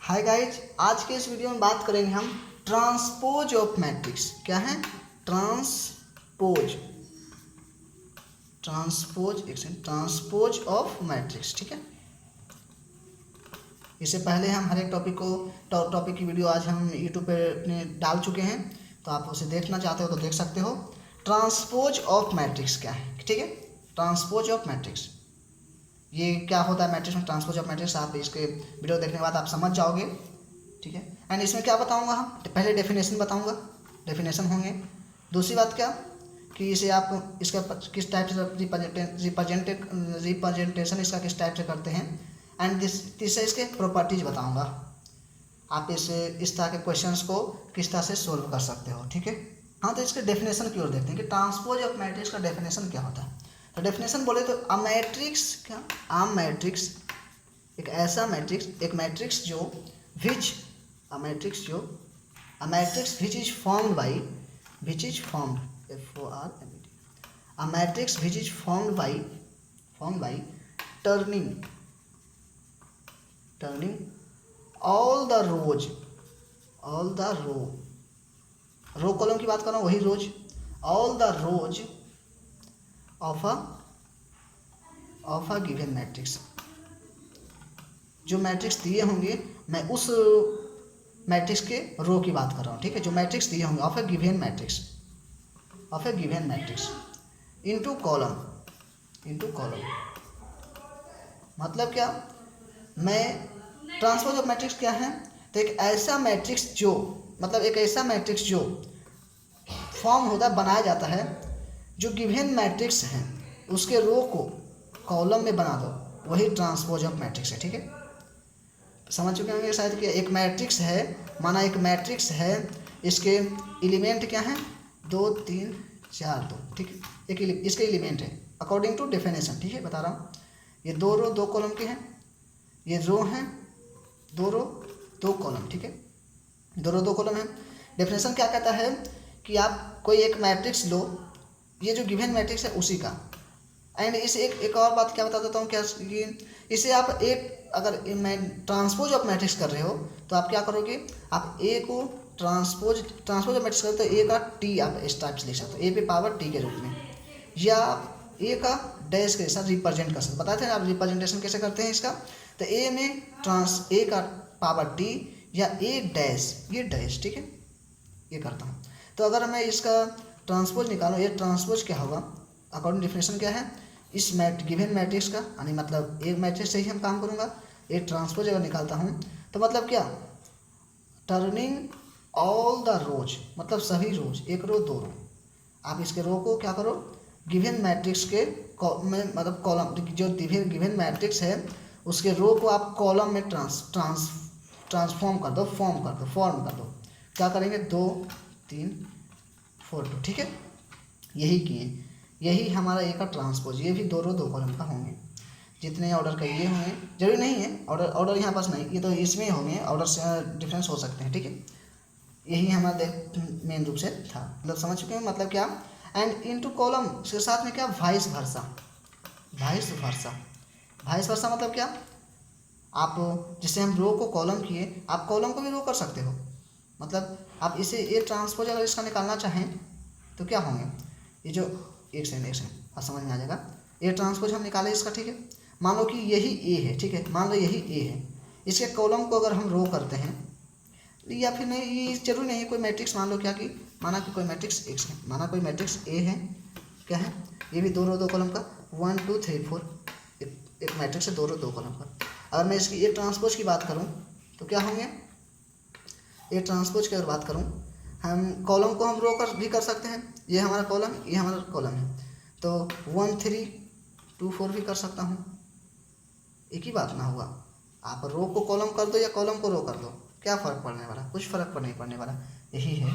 Hi guys, आज के इस वीडियो में बात करेंगे हम ट्रांसपोज ऑफ मैट्रिक्स। क्या है? Transpose of matrix. ठीक है, इससे पहले हम हर एक टॉपिक की वीडियो आज हम यूट्यूब पे अपने डाल चुके हैं, तो आप उसे देखना चाहते हो तो देख सकते हो। ट्रांसपोज ऑफ मैट्रिक्स क्या है? ठीक है, ट्रांसपोज ऑफ मैट्रिक्स ये क्या होता है मैट्रिक्स में। ट्रांसपोज ऑफ मैट्रिक्स आप इसके वीडियो देखने के बाद आप समझ जाओगे। ठीक है, एंड इसमें क्या बताऊंगा हम, पहले डेफिनेशन बताऊंगा, डेफिनेशन होंगे। दूसरी बात क्या कि इसे आप इसका किस टाइप से रिप्रेजेंटेशन इसका किस टाइप से करते हैं, एंड तीसरे इसके प्रॉपर्टीज बताऊंगा। आप इस तरह के क्वेश्चंस को किस तरह से सोल्व कर सकते हो। ठीक है, हाँ, तो इसके डेफिनेशन की ओर देखते हैं कि ट्रांसपोज ऑफ मैट्रिक्स का डेफिनेशन क्या होता है। तो डेफिनेशन बोले तो अ मैट्रिक्स एक ऐसा मैट्रिक्स, एक मैट्रिक्स जो which which is formed by turning all the row column की बात कर रहा हूँ, वही rows, all the rows of a given matrix. जो मैट्रिक्स दिए होंगे, मैं उस मैट्रिक्स के रो की बात कर रहा हूँ। ठीक है, जो मैट्रिक्स दिए होंगे of A given matrix into column. मतलब क्या, मैं ट्रांसपोज ऑफ मैट्रिक्स क्या है, तो एक ऐसा मैट्रिक्स जो फॉर्म होता है, बनाया जाता है, जो गिवन मैट्रिक्स है उसके रो को कॉलम में बना दो, वही ट्रांसपोज ऑफ मैट्रिक्स है। ठीक है, समझ चुके होंगे शायद कि एक मैट्रिक्स है, माना एक मैट्रिक्स है, इसके एलिमेंट क्या हैं, 2 3 4 2। ठीक है, एक इसके एलिमेंट है अकॉर्डिंग टू डेफिनेशन। ठीक है, बता रहा हूँ, ये 2 रो 2 कॉलम के हैं, ये रो हैं 2 रो 2 कॉलम। ठीक है, 2 रो 2 कॉलम है। डेफिनेशन क्या कहता है कि आप कोई एक मैट्रिक्स लो, ये जो गिवन मैट्रिक्स है उसी का, एंड इसे एक और बात क्या बता देता हूँ, क्या कि इसे आप अगर मैं ट्रांसपोज ऑफ मैट्रिक्स कर रहे हो तो आप क्या करोगे, आप ए को ट्रांसपोज ऑफ मैट्रिक्स करोगे तो ए का टी आप इस टाइप से लिख सकते हो, ए पे पावर टी के रूप में, या आप ए का डैश के साथ रिप्रेजेंट कर सकते हो। बताते हैं आप रिप्रेजेंटेशन कैसे करते हैं इसका, तो ए में ए का पावर टी या ए डैश, ये डैश। ठीक है, ये करता हूँ। तो अगर मैं इसका ट्रांसपोज निकालूँ, ये ट्रांसपोज क्या होगा, अकॉर्डिंग डेफिनेशन क्या है, इस गिवन मैट्रिक्स का, यानी मतलब एक मैट्रिक्स से ही हम काम करूँगा। एक ट्रांसपोज अगर निकालता हूँ तो मतलब क्या, टर्निंग ऑल द रोज, मतलब सभी रोज, 1 रो 2 रो, आप इसके रो को क्या करो, गिवन मैट्रिक्स के में, मतलब कॉलम, जो गिवन मैट्रिक्स है उसके रो को आप कॉलम में फॉर्म कर दो। क्या करेंगे, 2 3 4 2। ठीक है, यही किए, यही हमारा ए का ट्रांसपोज। ये भी 2 रो 2 कॉलम का होंगे, जितने ऑर्डर का ये होंगे, जरूरी नहीं है ऑर्डर यहाँ पास नहीं, ये तो इसमें ही होंगे, ऑर्डर से डिफरेंस हो सकते हैं। ठीक है, यही हमारा मेन रूप से था, मतलब समझ चुके हैं मतलब क्या। एंड इनटू कॉलम के साथ में क्या, वाइस वर्सा मतलब क्या, आप जिससे हम रो को कॉलम किए, आप कॉलम को भी रो कर सकते हो। मतलब आप इसे ए ट्रांसपोज अगर इसका निकालना चाहें तो क्या होंगे, ये जो एक सेकंड आप समझ में आ जाएगा। ए ट्रांसपोज हम निकाले इसका। ठीक है, मान लो कि यही ए है। ठीक है, मान लो यही ए है, इसके कॉलम को अगर हम रो करते हैं, या फिर नहीं, ये जरूरी नहीं है, कोई मैट्रिक्स मान लो, क्या कि माना कि कोई मैट्रिक्स एक्स है, माना कोई मैट्रिक्स ए है, क्या है, ये भी 2 रो 2 कॉलम का, 1 2 3 4, एक मैट्रिक्स है 2 रो 2 कॉलम का। अगर मैं इसकी ए ट्रांसपोज की बात करूँ तो क्या होंगे, ए ट्रांसपोज की अगर बात करूँ, हम कॉलम को हम रो भी कर सकते हैं, ये हमारा कॉलम, ये हमारा कॉलम है, तो 1 3 2 4 भी कर सकता हूँ, एक ही बात ना हुआ। आप रो को कॉलम कर दो या कॉलम को रो कर दो, क्या फ़र्क पड़ने वाला, कुछ फ़र्क नहीं पड़ने वाला। यही है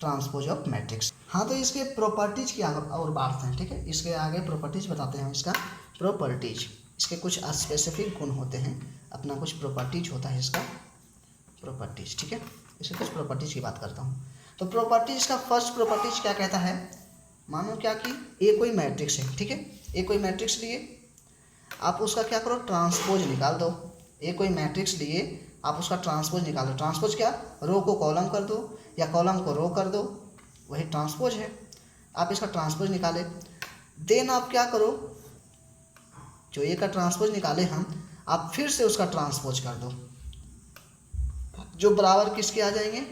ट्रांसपोज ऑफ मैट्रिक्स। हाँ, तो इसके प्रॉपर्टीज की और बात है। ठीक है, इसके आगे प्रॉपर्टीज बताते हैं। इसका प्रॉपर्टीज, इसके कुछ स्पेसिफिक गुण होते हैं, अपना कुछ प्रॉपर्टीज होता है इसका, प्रॉपर्टीज। ठीक है, इसके कुछ प्रॉपर्टीज की बात करता हूँ। तो प्रॉपर्टीज का फर्स्ट प्रॉपर्टीज क्या कहता है, मानो क्या कि ए कोई मैट्रिक्स है। ठीक है, ए कोई मैट्रिक्स लिए आप उसका क्या करो, ट्रांसपोज निकाल दो। एक कोई मैट्रिक्स लिए आप उसका ट्रांसपोज निकालो। ट्रांसपोज क्या, रो को कॉलम कर दो या कॉलम को रो कर दो, वही ट्रांसपोज है। आप इसका ट्रांसपोज निकाले, देन आप क्या करो, जो ए का ट्रांसपोज निकाले हम, आप फिर से उसका ट्रांसपोज कर दो, जो बराबर किसके आ जाएंगे,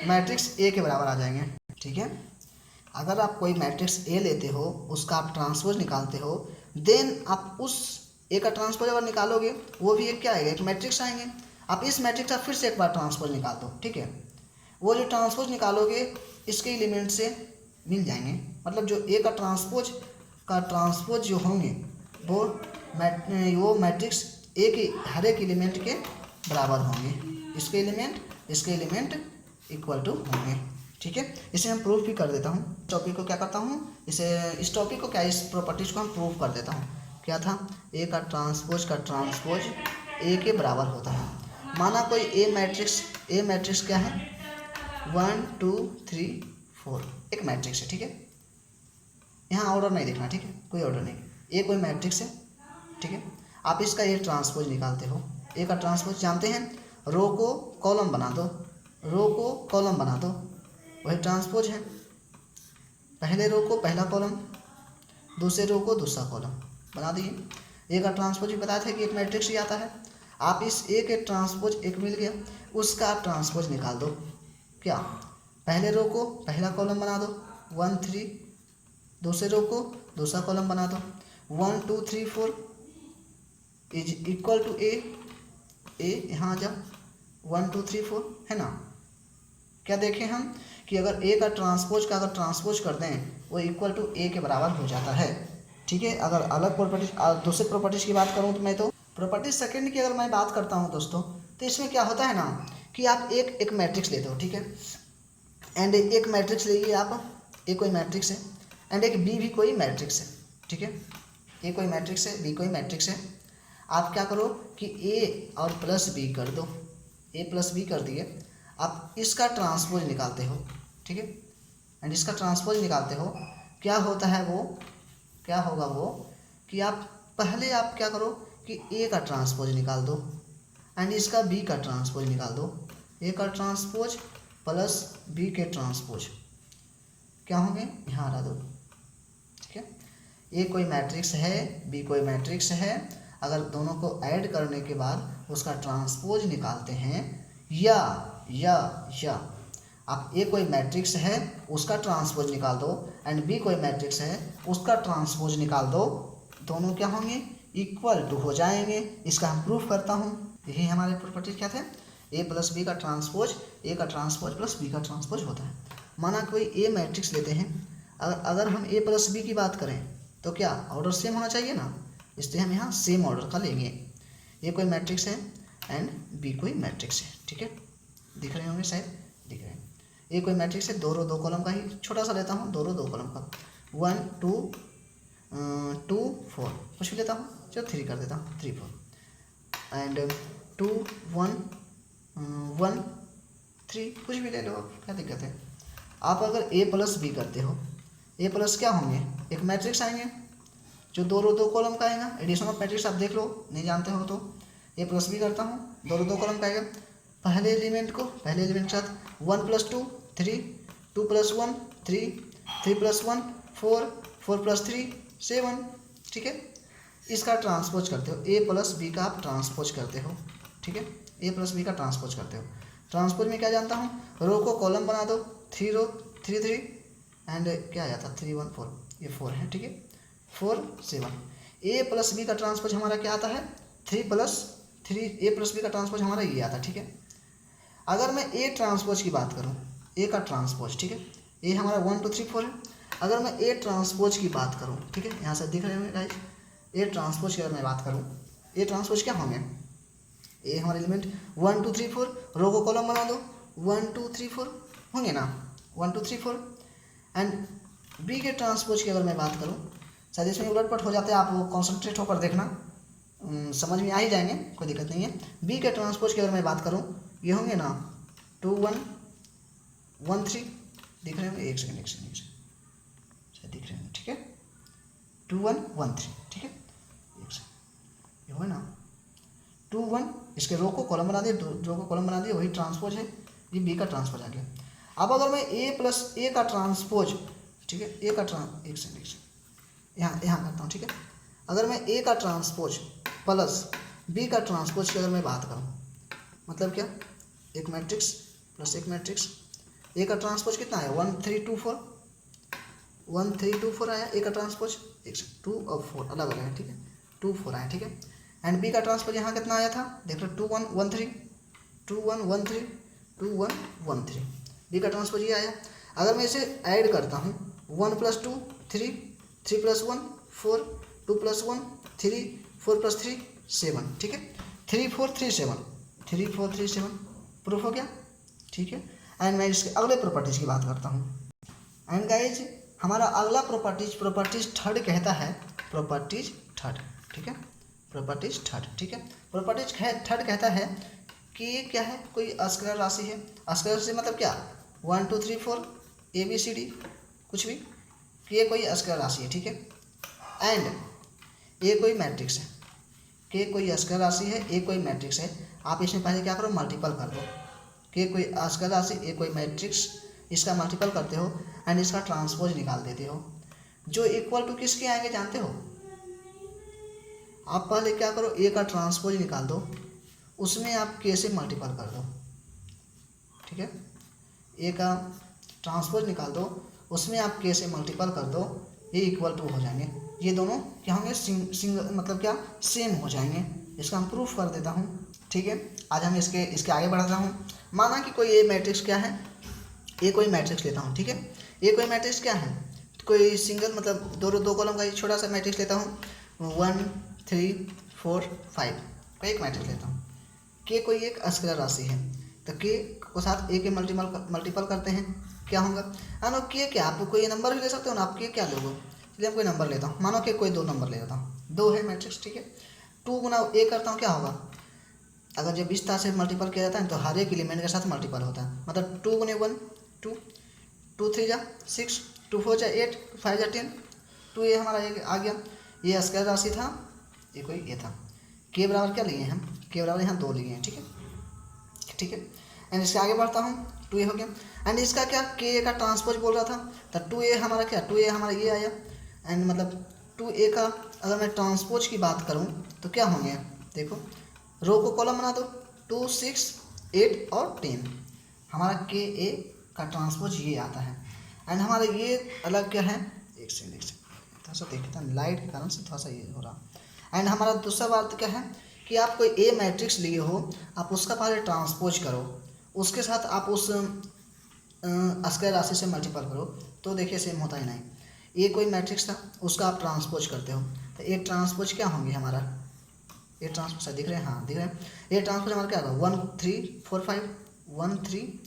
मैट्रिक्स ए के बराबर आ जाएंगे। ठीक है, अगर आप कोई मैट्रिक्स ए लेते हो, उसका आप ट्रांसपोज निकालते हो, देन आप उस ए का ट्रांसपोज अगर निकालोगे, वो भी एक क्या आएगा, एक मैट्रिक्स आएंगे। आप इस मैट्रिक्स का फिर से एक बार ट्रांसपोज निकाल दो। ठीक है, वो जो ट्रांसपोज निकालोगे इसके एलिमेंट से मिल जाएंगे, मतलब जो ए का ट्रांसपोज जो होंगे वो मैट्रिक्स ए के हर एक एलिमेंट के बराबर होंगे, इसके एलिमेंट इक्वल टू होंगे। ठीक है, इसे हम प्रूफ भी कर देता हूँ। टॉपिक को क्या करता हूँ, इस टॉपिक को क्या, इस प्रॉपर्टीज को हम प्रूफ कर देता हूँ। क्या था, ए का ट्रांसपोज ए के बराबर होता है। माना कोई ए मैट्रिक्स क्या है, 1 2 3 4 एक मैट्रिक्स है। ठीक है, यहाँ ऑर्डर नहीं देखना, ठीक है, कोई ऑर्डर नहीं, ए कोई मैट्रिक्स है। ठीक है, आप इसका ए ट्रांसपोज निकालते हो। ए का ट्रांसपोज जानते हैं, रो को कॉलम बना दो, वही ट्रांसपोज है। पहले रो को पहला कॉलम, दूसरे रो को दूसरा कॉलम बना दिए। ए का ट्रांसपोज भी बताया था कि एक मैट्रिक्स ही आता है। आप इस ए के ट्रांसपोज एक मिल गया, उसका आप ट्रांसपोज निकाल दो। क्या, पहले रो को पहला कॉलम बना दो 1 3, दूसरे रो को दूसरा कॉलम बना दो 1 2 3 4 इज इक्वल टू ए यहाँ जब 1 2 3 4 है ना। क्या देखें हम कि अगर ए का ट्रांसपोज ट्रांसपोज कर दें, वो इक्वल टू ए के बराबर हो जाता है। ठीक है, अगर अलग प्रॉपर्टीज दूसरे प्रॉपर्टीज की बात करूँ तो मैं तो प्रॉपर्टी सेकंड की अगर मैं बात करता हूँ दोस्तों, तो इसमें क्या होता है ना कि आप एक मैट्रिक्स लेते हो। ठीक है, एंड एक मैट्रिक्स लेंगे आप, ए कोई मैट्रिक्स है एंड एक बी भी कोई मैट्रिक्स है। ठीक है, ए कोई मैट्रिक्स है, बी कोई मैट्रिक्स है। आप क्या करो कि ए और प्लस बी कर दो, ए प्लस बी कर दिए, आप इसका ट्रांसपोज निकालते हो। ठीक है, एंड इसका ट्रांसपोज निकालते हो, क्या होता है वो, क्या होगा वो कि आप पहले आप क्या करो कि ए का ट्रांसपोज निकाल दो एंड इसका बी का ट्रांसपोज निकाल दो। ए का ट्रांसपोज प्लस बी के ट्रांसपोज क्या होंगे, यहाँ हटा दो। ठीक है, ए कोई मैट्रिक्स है, बी कोई मैट्रिक्स है, अगर दोनों को ऐड करने के बाद उसका ट्रांसपोज निकालते हैं, या आप ए कोई मैट्रिक्स है उसका ट्रांसपोज निकाल दो एंड बी कोई मैट्रिक्स है उसका ट्रांसपोज निकाल दो, दोनों क्या होंगे, इक्वल टू हो जाएंगे। इसका हम प्रूफ करता हूँ। यही हमारे प्रॉपर्टीज क्या थे, ए प्लस बी का ट्रांसपोज, ए का ट्रांसपोज प्लस बी का ट्रांसपोज होता है। माना कोई ए मैट्रिक्स लेते हैं, अगर हम ए प्लस बी की बात करें तो क्या ऑर्डर सेम होना चाहिए ना, इसलिए हम यहाँ सेम ऑर्डर का लेंगे। ए कोई मैट्रिक्स है एंड बी कोई मैट्रिक्स है। ठीक है, दिख रहे होंगे शायद, दिख रहे हैं। ए कोई मैट्रिक्स है, दो रो दो कॉलम का ही, छोटा सा लेता हूँ, दो रो दो कॉलम का, 1 2 2 4 कुछ भी लेता हूँ, चलो 3 कर देता हूँ, 3 4 एंड 2 1 1 3 कुछ भी ले लो, क्या दिक्कत है। आप अगर ए प्लस बी करते हो, ए प्लस क्या होंगे, एक मैट्रिक्स आएंगे जो दो रो दो कॉलम का आएगा। एडिशन ऑफ मैट्रिक्स आप देख लो, नहीं जानते हो तो ए प्लस बी करता हूँ, दो रो दो कॉलम का आएगा। पहले एलिमेंट के साथ 1 + 2 3, 2 + 1 3, 3 + 1 4, 4 + 3 7। ठीक है, इसका ट्रांसपोज करते हो, ए प्लस बी का आप ट्रांसपोज करते हो। ठीक है, ए प्लस बी का ट्रांसपोज करते हो। ट्रांसपोज में क्या जानता हूँ, रो को कॉलम बना दो, 3 रो 3 3 एंड क्या आ जाता 3 1 4, ये 4 है। ठीक है, 4 7। ए प्लस बी का ट्रांसपोज हमारा क्या आता है, 3 + 3, ए प्लस बी का ट्रांसपोज हमारा ये आता है। ठीक है, अगर मैं ए ट्रांसपोज की बात करूँ, ए का ट्रांसपोज, ठीक है, ए हमारा 1 2 3 4 है। अगर मैं ए ट्रांसपोज की बात करूँ, ठीक है, यहाँ से दिख रहे होंगे गाइस, ए ट्रांसपोज की अगर मैं बात करूँ, ए ट्रांसपोज क्या होंगे, ए हमारे एलिमेंट 1 2 3 4, रो को कॉलम बना दो, 1 2 3 4 होंगे ना, 1 2 3 4। एंड बी के ट्रांसपोज की अगर मैं बात करूँ, शायद इसमें उलटपट हो जाते हैं, आप वो कॉन्सेंट्रेट होकर देखना, समझ में आ ही जाएंगे, कोई दिक्कत नहीं है। बी के ट्रांसपोज की अगर मैं बात करूँ, ये होंगे ना 2 1 1 3, दिख रहे होंगे, एक सेकंड शायद दिख रहे होंगे। ठीक है, 2 1 1 3, ठीक है, एक सेकंड, ये हुआ ना 2 1, इसके रो को कॉलम बना दिए, रो को कॉलम बना दिए, वही ट्रांसपोज है, ये बी का ट्रांसपोज आ गया। अब अगर मैं ए प्लस ए का ट्रांसपोज, ठीक है, ए का एक सेकंड यहाँ करता हूँ, ठीक है। अगर मैं ए का ट्रांसपोज प्लस बी का ट्रांसपोज की अगर मैं बात करूँ, मतलब क्या, एक मैट्रिक्स प्लस एक मैट्रिक्स, ए का ट्रांसपोज कितना है 1 3 2 4, 1 3 2 4 आया ए का ट्रांसपोज, 2 और 4 अलग अलग है, ठीक है, 2 4 आया, ठीक है। एंड बी का ट्रांसपोज यहाँ कितना आया था, देख लो 2 1 1 3, 2 1 1 3, 2 1 1 3, बी का ट्रांसपोज ये आया। अगर मैं इसे ऐड करता हूँ 1 + 2 3, 3 + 1 4, 2 + 1 3, 4 + 3 7, ठीक है, 3 4 3 7, 3 4 3 7 प्रूफ हो गया, ठीक है। एंड मैं इसके अगले प्रॉपर्टीज की बात करता हूँ। एंड गाइज हमारा अगला प्रॉपर्टीज थर्ड कहता है, प्रॉपर्टीज थर्ड, ठीक है, प्रॉपर्टीज थर्ड, ठीक है। प्रॉपर्टीज थर्ड कहता है कि ये क्या है, कोई अस्केलर राशि है। अस्केलर राशि मतलब क्या, 1 2 3 4 ABCD कुछ भी, ये कोई अस्केलर राशि है, ठीक है। एंड ये कोई मैट्रिक्स है, के कोई अस्केलर राशि है, ए कोई मैट्रिक्स है। आप इसमें पहले क्या करो, मल्टीपल कर दो, के कोई अस्केलर राशि, ए कोई मैट्रिक्स, इसका मल्टीपल करते हो एंड इसका ट्रांसपोज निकाल देते हो, जो इक्वल टू किसके आएंगे जानते हो। आप पहले क्या करो, ए का ट्रांसपोज निकाल दो, उसमें आप के से मल्टीपल कर दो, ठीक है, ए का ट्रांसपोज निकाल दो, उसमें आप के से मल्टीपल कर दो, ये इक्वल टू हो जाएंगे, ये दोनों क्या होंगे, सिंगल मतलब क्या, सेम हो जाएंगे। इसका हम प्रूफ कर देता हूँ, ठीक है। आज हम इसके आगे बढ़ रहा हूँ। माना कि कोई ए मैट्रिक्स क्या है, ए कोई मैट्रिक्स लेता हूँ, ठीक है। ए कोई मैट्रिक्स क्या है, कोई सिंगल मतलब दो कॉलम का छोटा सा मैट्रिक्स लेता हूँ, 1 3 4 5 कोई एक मैट्रिक्स लेता हूँ। के कोई एक अस्केलर राशि है, तो के को साथ ए के मल्टीपल करते हैं, क्या होगा, मानो के क्या, आप कोई नंबर भी ले सकते हो ना, आप के क्या लोगे, चलिए हम कोई नंबर लेता हूँ, मानो कि कोई 2 नंबर ले लेता हूँ, 2 है मैट्रिक्स, ठीक है। 2 गुना ए करता हूँ, क्या होगा, अगर जब इस तरह से मल्टीपल किया जाता है तो हर एक एलिमेंट के साथ मल्टीपल होता है, मतलब 2 गुने 1 2, 2 3 जा 6, 2 4 जा 8, 2 5 जा 10, 2 ये हमारा एक आ गया, ये अस्केलर राशि था, ये कोई ये था। के बराबर क्या लिए हम, के बराबर यहाँ 2 लिए हैं, ठीक है, ठीक है। एंड इससे आगे बढ़ता हूँ, 2a हो गया। एंड इसका क्या, के का ट्रांसपोज बोल रहा था, तो 2a हमारा क्या, 2a हमारा ये आया। एंड मतलब 2a का अगर मैं ट्रांसपोज की बात करूँ तो क्या होंगे, देखो रो को कॉलम बना दो, 2 6 8 और 10, हमारा के ए का ट्रांसपोज ये आता है। एंड हमारा ये अलग क्या है, एक सेकंड थोड़ा सा देखता हूँ, लाइट के कारण से थोड़ा सा ये हो रहा। एंड हमारा दूसरा बात क्या है कि आप कोई ए मैट्रिक्स लिए हो, आप उसका पहले ट्रांसपोज करो, उसके साथ आप उस अस्केलर राशि से मल्टीपल करो, तो देखिए सेम होता ही नहीं। ए कोई मैट्रिक्स था, उसका आप ट्रांसपोज करते हो, तो ए ट्रांसपोज क्या होंगे हमारा, ए ट्रांसपोज दिख रहे हैं, हाँ दिख रहे हैं। ए ट्रांसपोज हमारा क्या होगा, 1 3 4 5, 1 3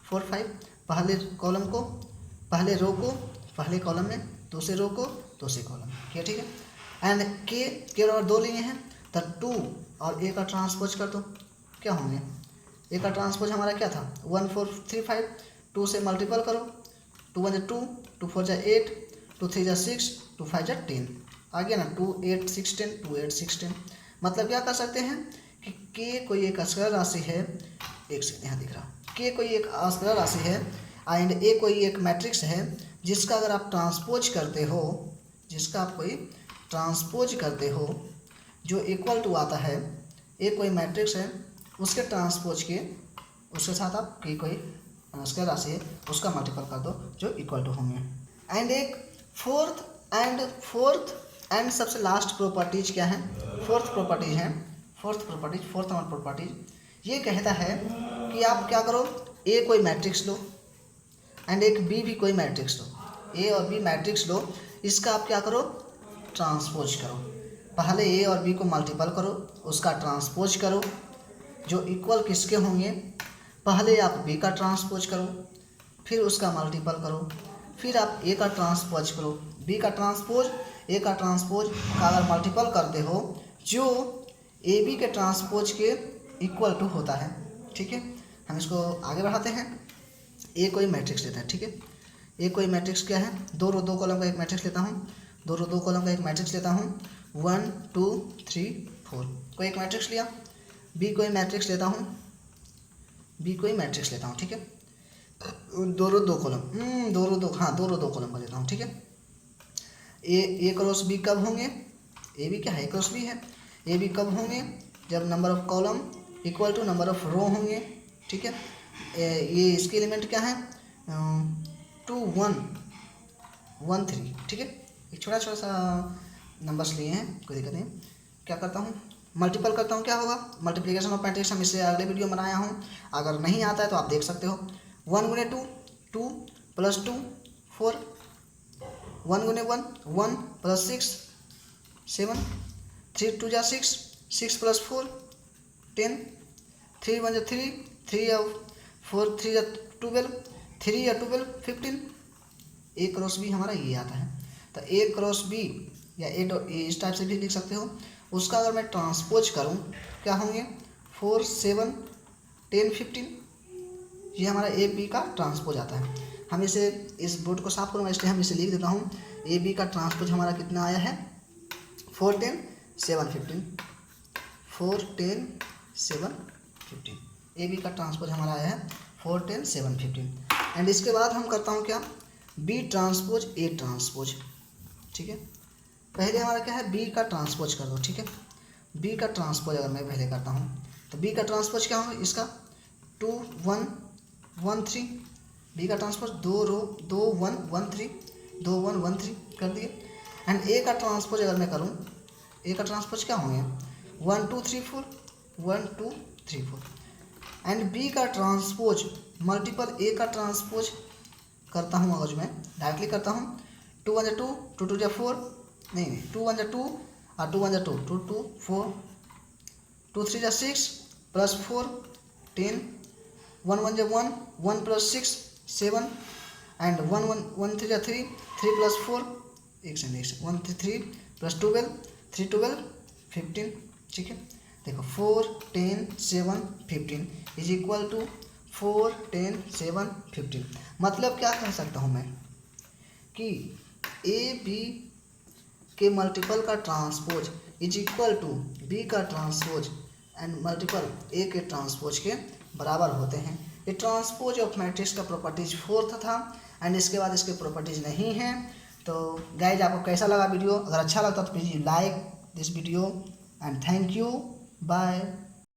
4 5, पहले कॉलम को पहले रो को पहले कॉलम में, दूसरे रो को दूसरे कॉलम में, क्या ठीक है। एंड के बराबर 2 लिए हैं, तो 2 और ए का ट्रांसपोज कर दो, क्या होंगे, ए का ट्रांसपोज हमारा क्या था 1 4 3 5, 2 से मल्टीपल करो, 2 1 2, 2 4 8, 2 3 6, 2 5 10, आ गया ना, 2 8 6 10, 2 8 6 10। मतलब क्या कर सकते हैं कि के कोई एक अस्केलर राशि है, एक से यहाँ दिख रहा, के कोई एक अस्केलर राशि है एंड ए कोई एक मैट्रिक्स है, जिसका अगर आप ट्रांसपोज करते हो, जिसका आप कोई ट्रांसपोज करते हो जो इक्वल टू आता है, ए कोई मैट्रिक्स है, उसके ट्रांसपोज के उसके साथ आप की कोई अस्केलर राशि है उसका मल्टीपल कर दो जो इक्वल टू होंगे। एंड एक फोर्थ एंड सबसे लास्ट प्रॉपर्टीज क्या है, फोर्थ नंबर प्रॉपर्टीज ये कहता है कि आप क्या करो, ए कोई मैट्रिक्स लो एंड एक बी भी कोई मैट्रिक्स लो, ए और बी मैट्रिक्स लो, इसका आप क्या करो, ट्रांसपोज करो, पहले ए और बी को मल्टीपल करो, उसका ट्रांसपोज करो, जो इक्वल किसके होंगे, पहले आप बी का ट्रांसपोज करो, फिर उसका मल्टीपल करो, फिर आप ए का ट्रांसपोज करो, बी का ट्रांसपोज, ए का ट्रांसपोज का अगर मल्टीपल करते हो जो ए बी के ट्रांसपोज के इक्वल टू होता है, ठीक है। हम इसको आगे बढ़ाते हैं। ए कोई मैट्रिक्स लेते हैं, ठीक है। ए कोई मैट्रिक्स क्या है, 2 रो 2 कॉलम का एक मैट्रिक्स लेता हूँ, 2 रो 2 कॉलम का एक मैट्रिक्स लेता हूँ, 1 2 3 4 कोई एक मैट्रिक्स लिया। बी कोई मैट्रिक्स लेता हूँ, ठीक है। दो रो दो कॉलम, दो रो दो कॉलम का लेता हूँ, ठीक है। ए क्रॉस बी कब होंगे, ए बी क्या है, ए क्रॉस बी है। ए बी कब होंगे, जब number of column equal to number of row होंगे, ठीक है। ये इसके एलिमेंट क्या है, 2 1 1 3, ठीक है। एक छोटा सा नंबर्स लिए हैं, कोई दिक्कत नहीं। क्या करता हूँ, मल्टीपल करता हूँ, क्या होगा, मल्टीप्लिकेशन ऑफ मैट्रिक्स हम इससे अगले वीडियो में बनाया हूँ, अगर नहीं आता है तो आप देख सकते हो। 1 गुने 2 2 प्लस 2 4, 1 गुने 1 1 प्लस 6 7, 3 2 जा 6 6 प्लस 4 10, 3 1 जा 3 3 या 4 3 जा 12 3 या 12 15। ए क्रॉस बी हमारा ये आता है। तो ए क्रॉस बी या इस टाइप से भी लिख सकते हो। उसका अगर मैं ट्रांसपोज करूँ क्या होंगे, 4 7 10 15, ये हमारा ए बी का ट्रांसपोज आता है। हम इसे, इस बोर्ड को साफ करूँगा इसलिए हम इसे लिख देता हूँ। ए बी का ट्रांसपोज हमारा कितना आया है, 4 10 7 15, 4 10 7 15। ए बी का ट्रांसपोज हमारा आया है 4 10 7 15। एंड इसके बाद हम करता हूँ क्या, बी ट्रांसपोज ए ट्रांसपोज, ठीक है। पहले हमारा क्या है, बी का ट्रांसपोज कर दो, ठीक है। बी का ट्रांसपोज अगर मैं पहले करता हूँ तो बी का ट्रांसपोज क्या होगा, इसका 2 1 1 3, बी का ट्रांसपोज 2 रो 2 1 1 3 2 1 1 3 कर दिए। एंड ए का ट्रांसपोज अगर मैं करूँ, ए का ट्रांसपोज क्या होंगे, 1 2 3 4 1 2 3 4। एंड बी का ट्रांसपोज मल्टीपल ए का ट्रांसपोज करता हूँ, अगर मैं डायरेक्टली करता हूँ, 2 1 जा 2 2 2 जा 4, नहीं 2 1 जा 2 और 2 1 जा 2 2 2 4, 2 3 जा 6 प्लस 4 10, 1 1 जा 1 1 प्लस 6 7, एंड 1 1 1 3 जा 3 3 प्लस 4, एक सेकंड 1 3 प्लस 12 3 12 15, ठीक है। देखो 4 10 7 15 इज इक्वल टू 4 10 7 15। मतलब क्या कह सकता हूँ मैं कि ए बी के मल्टीपल का transpose is equal to B का ट्रांसपोज एंड मल्टीपल ए के ट्रांसपोज के बराबर होते हैं। ये ट्रांसपोज ऑफ मैट्रिक्स का प्रॉपर्टीज 4th था एंड इसके बाद इसके प्रॉपर्टीज नहीं हैं। तो गाइज आपको कैसा लगा वीडियो, अगर अच्छा लगता तो please like this video and thank you, bye.